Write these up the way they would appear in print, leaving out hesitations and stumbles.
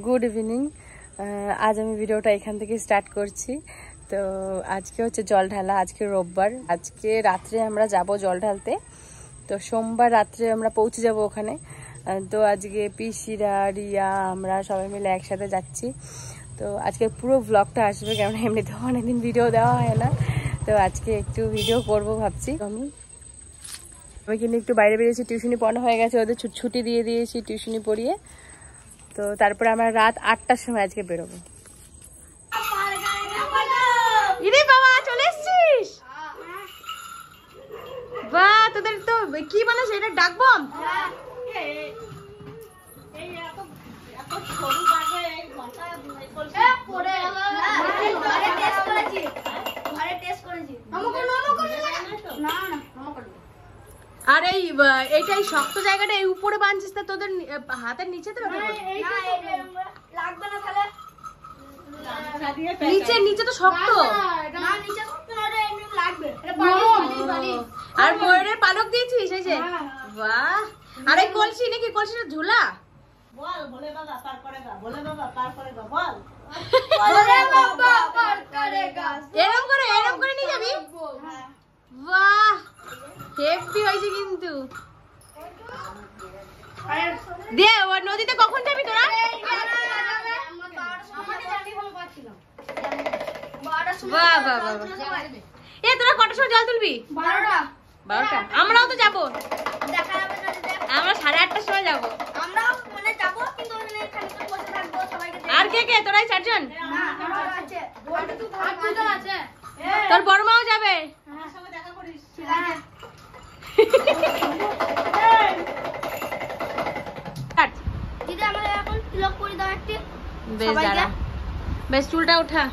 Good evening. আজ আমি ভিডিওটা এখান থেকে স্টার্ট করছি। তো আজকে হচ্ছে জল ঢালা, আজকে রোববার। আজকে রাত্রে আমরা যাব জল ঢালতে। তো সোমবার রাত্রে আমরা পৌঁছে যাব ওখানে। তো আজকে পিসিরা, রিয়া, আমরা সবাই মিলে একসাথে যাচ্ছি। তো আজকে পুরো ব্লগটা আসবে, কেননা এমনিতে অনেকদিন ভিডিও দেওয়া হয় না। তো আজকে একটু ভিডিও করব ভাবছি। আমি কিন্তু একটু বাইরে বেরিয়েছি, টিউশনি পড়ানো হয়ে গেছে, ওদের ছুটি দিয়ে দিয়েছি টিউশনি পড়িয়ে। তো তারপরে আমরা রাত 8টার সময় আজকে বেরোবো। ইরে বাবা, চলে এসছিস? বাহ, তোদের তো কি বানাস, এটা ডাক বম? আর এইটাই শক্ত জায়গাটা এই উপরে বাঁধছিস, তা তোদের হাতের নিচে তো নিচে তো শক্ত। আর ময়ূরের পালক দিয়েছিস এই যে? বাহ। আর এই কলসি নাকি, কলসিটা ঝুলা? বল, বলে বাবা পার করেগা, বলে বাবা পার করেগা, বল বলে বাবা পার করেগা। এরকম করে নিয়ে যাবি? বাহ, হেভি হয়েছে কিন্তু। দে, ও নদীতে কখন যাবি তোরা? বাহ বাহ বাহ। এ তোরা কটার সময় জল তুলবি? 12টা। আমরাও তো যাবো, আমরা 8:30টার সময় যাবো। আর কে কে? তোরাই 4 জন? তোর বড় মাও যাবে? বেশ, চুলটা উঠা।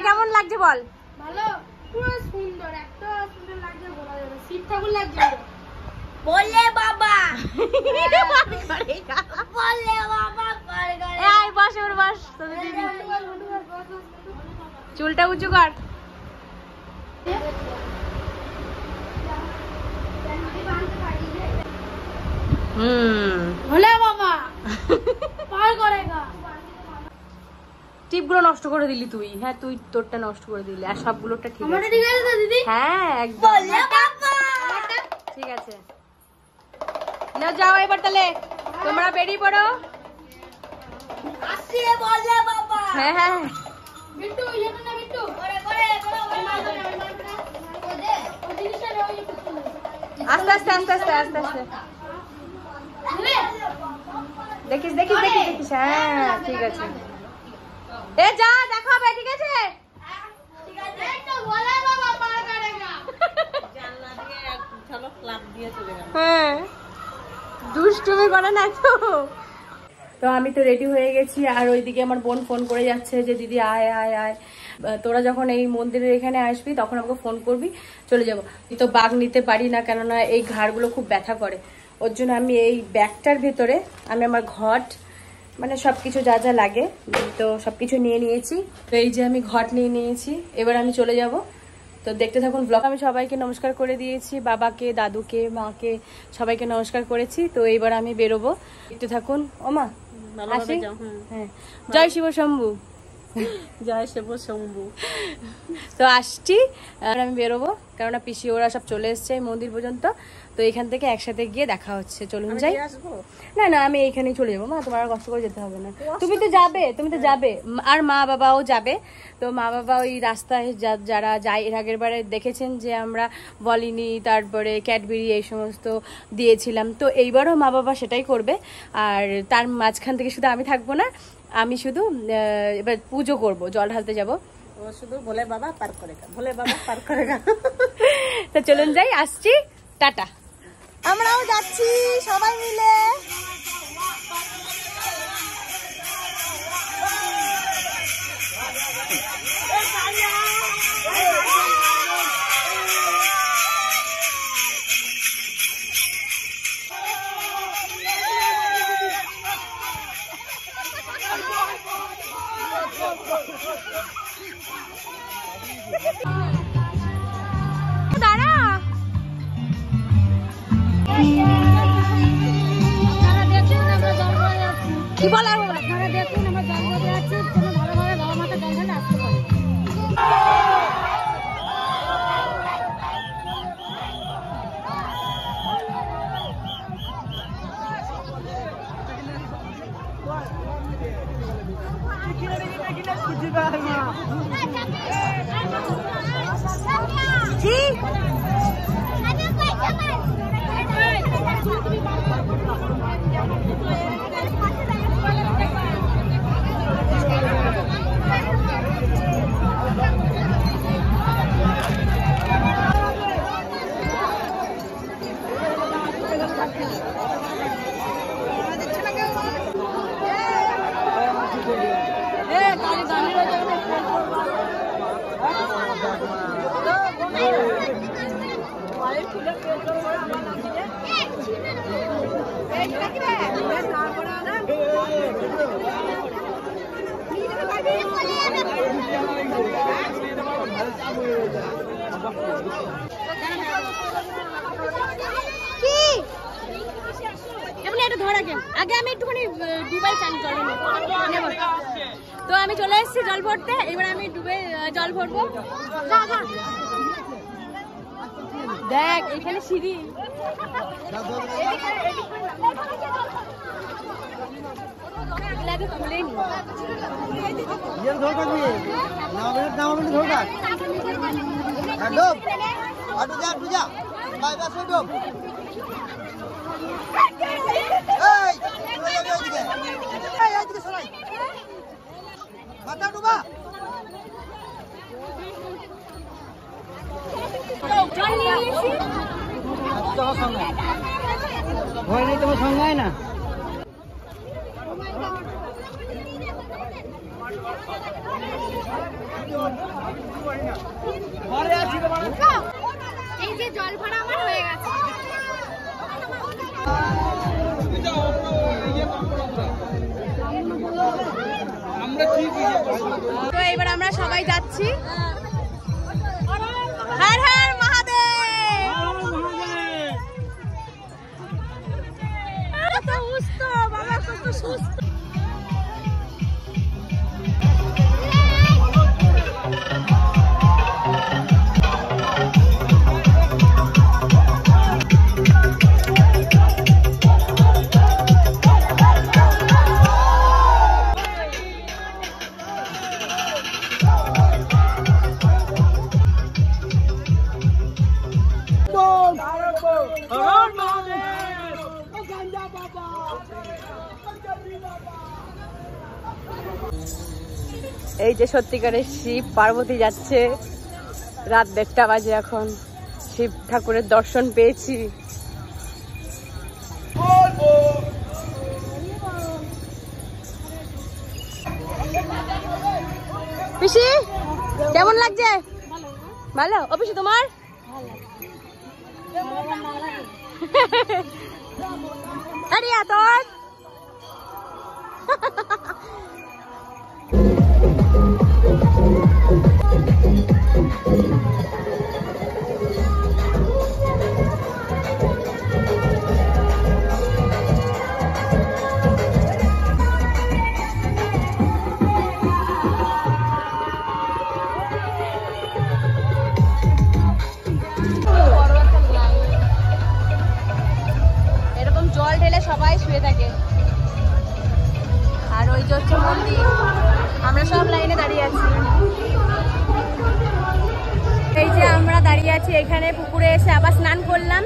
কেমন লাগছে বল? ভালো, পুরো সুন্দর, এত সুন্দর লাগছে বলা যাবে, শিব ঠাকুর লাগছে। বলে বাবা বলে বাবা এই বস, ওর বস। চুলটা উঁচু কর। ভোলে বাবা পার করেগা। টিপগুলো নষ্ট করে দিলি তুই। হ্যাঁ, তুই তোরটা নষ্ট করে দিলি, আর সবগুলোটা ঠিক আছে। ঠিক আছে তো দিদি? হ্যাঁ একদম ঠিক আছে। নাও যাও এবার, তাহলে তোমরা বেরিয়ে পড়ো। আসছে বলে বাবা। হ্যাঁ হ্যাঁ, বিট্টু এটা না, বিট্টু করে করে ওদে ও জিনিসটা ওই আস্তে আস্তে আস্তে আস্তে আস্তে আস্তে দেখিস দেখিস দেখিস দেখিস। হ্যাঁ ঠিক আছে, এ যা, দেখা হবে। ঠিক আছে ঠিক আছে, তো বলে বাবা পার করেগা। জানলা দিয়ে এক ঝলক লাফ দিয়ে চলে গেল। হ্যাঁ, দুষ্টুমি করে না তো। তো আমি তো রেডি হয়ে গেছি, আর ওইদিকে আমার বোন ফোন করে যাচ্ছে যে দিদি আয় আয় আয়, তোরা যখন এই মন্দিরের এখানে আসবি তখন আমাকে ফোন করবি, চলে যাবো। তো বাগ নিতে পারি না, কেননা এই ঘাড়গুলো খুব ব্যথা করে। ওর জন্য আমি এই ব্যাগটার ভেতরে আমি আমার ঘট, মানে সবকিছু যা যা লাগে, তো সবকিছু নিয়ে নিয়েছি। তো এই যে আমি ঘট নিয়ে নিয়েছি, এবার আমি চলে যাব। তো দেখতে থাকুন ব্লগ। আমি সবাইকে নমস্কার করে দিয়েছি, বাবাকে, দাদুকে, মাকে, সবাইকে নমস্কার করেছি। তো এইবার আমি বেরোবো, দেখতে থাকুন। ওমা আসি। হ্যাঁ, জয় শিব শম্ভু, জয় শিব শম্ভু। তো আসছি, আর আমি বেরোবো, কেননা পিসি ওরা সব চলে এসছে মন্দির পর্যন্ত। তো এখান থেকে একসাথে গিয়ে দেখা হচ্ছে। চলুন যাই। না না, আমি এইখানেই চলে যাবো। মা, তোমার কষ্ট করে যেতে হবে না, তুমি তো যাবে, তুমি তো যাবে, আর মা বাবাও যাবে। তো মা বাবা ওই রাস্তায় যারা যায়, এর আগের বারে দেখেছেন যে আমরা বলিনি, তারপরে ক্যাডবেরি এই সমস্ত দিয়েছিলাম। তো এইবারও মা বাবা সেটাই করবে। আর তার মাঝখান থেকে শুধু আমি থাকবো না, আমি শুধু এবার পুজো করব, জল ঢালতে যাবো। ও শুধু বলে বাবা পার করেগা, বলে বাবা পার করেগা। তো চলুন যাই, আসছি, টাটা। আমরাও যাচ্ছি সবাই মিলে। দাঁড়া। কি বলার আপনারা দেখুন আমার জন্মদিন আছে, যেন ভালোভাবে বাবা মাকে জল ঢেলে আসতে পারে। আগে আমি একটুখানি ডুবাই চান জল নেব। তো আমি চলে এসেছি জল ভরতে, এবার আমি ডুবে জল ভরবো। দেখ এখানে সিঁড়ি, ভয় নেই তোমার সঙ্গে হয় না। এই যে জল ভরা আমার হয়ে গেছে। তো এবার আমরা সবাই যাচ্ছি। হর হর মহাদেব। কত সুস্থ বাবা, কত সুস্থ। এই যে সত্যিকারের শিব পার্বতী যাচ্ছে, রাত 1:30 বাজে এখন। শিব ঠাকুরের দর্শন পেয়েছি। পিসি কেমন লাগছে? ভালো। ও পিসি তোমার? আরে তোর এরকম জল ঢেলে সবাই শুয়ে থাকে। আর ওই যে হচ্ছে মন্দির, আমরা সব লাইনে দাঁড়িয়ে আছি। এই যে আমরা দাঁড়িয়ে আছি এখানে, পুকুরে এসে আবার স্নান করলাম।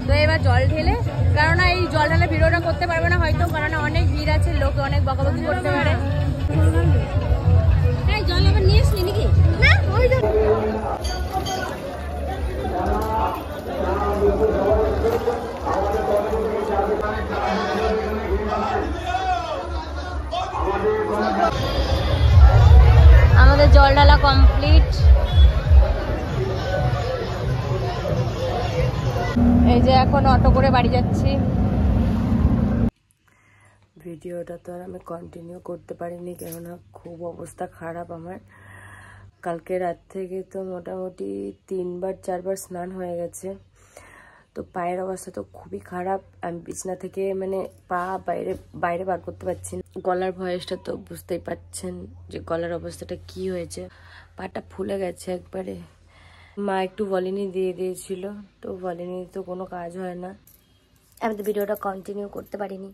তো এবার জল ঢেলে, কারণ এই জল ঢালে ভিডিওটা করতে পারবে না হয়তো, কারণ অনেক ভিড় আছে, লোক অনেক বকাবকি করতে পারে। জল আবার নিয়ে আসলি নাকি? না ওই আমাদের জল ঢালা কমপ্লিট। এই যে এখন অটো করে বাড়ি যাচ্ছি। ভিডিওটা তো আর আমি কন্টিনিউ করতে পারিনি, কেননা খুব অবস্থা খারাপ আমার। কালকে রাত থেকে তো মোটামুটি 3-4 বার স্নান হয়ে গেছে। তো পায়ের অবস্থা তো খুবই খারাপ। আমি বিছনা থেকে মানে পা বাইরে বার করতে পারছি না। গলার ভয়েসটা তো বুঝতেই পারছেন যে গলার অবস্থাটা কি হয়েছে, পাটা ফুলে গেছে একবারে। মা একটু ভলিনি দিয়ে দিয়েছিল, তো ভলিনি তো কোনো কাজ হয় না। আমি তো ভিডিওটা কন্টিনিউ করতে পারিনি,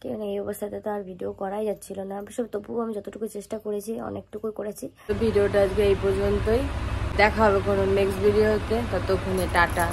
কারণ এই অবস্থাতে তো আর ভিডিও করাই যাচ্ছিল না। অবশ্য তবুও আমি যতটুকু চেষ্টা করেছি অনেকটুকুই করেছি। তো ভিডিওটা আজকে এই পর্যন্তই, দেখা হবে কোনো নেক্সট ভিডিওতে, ততক্ষণে টাটা।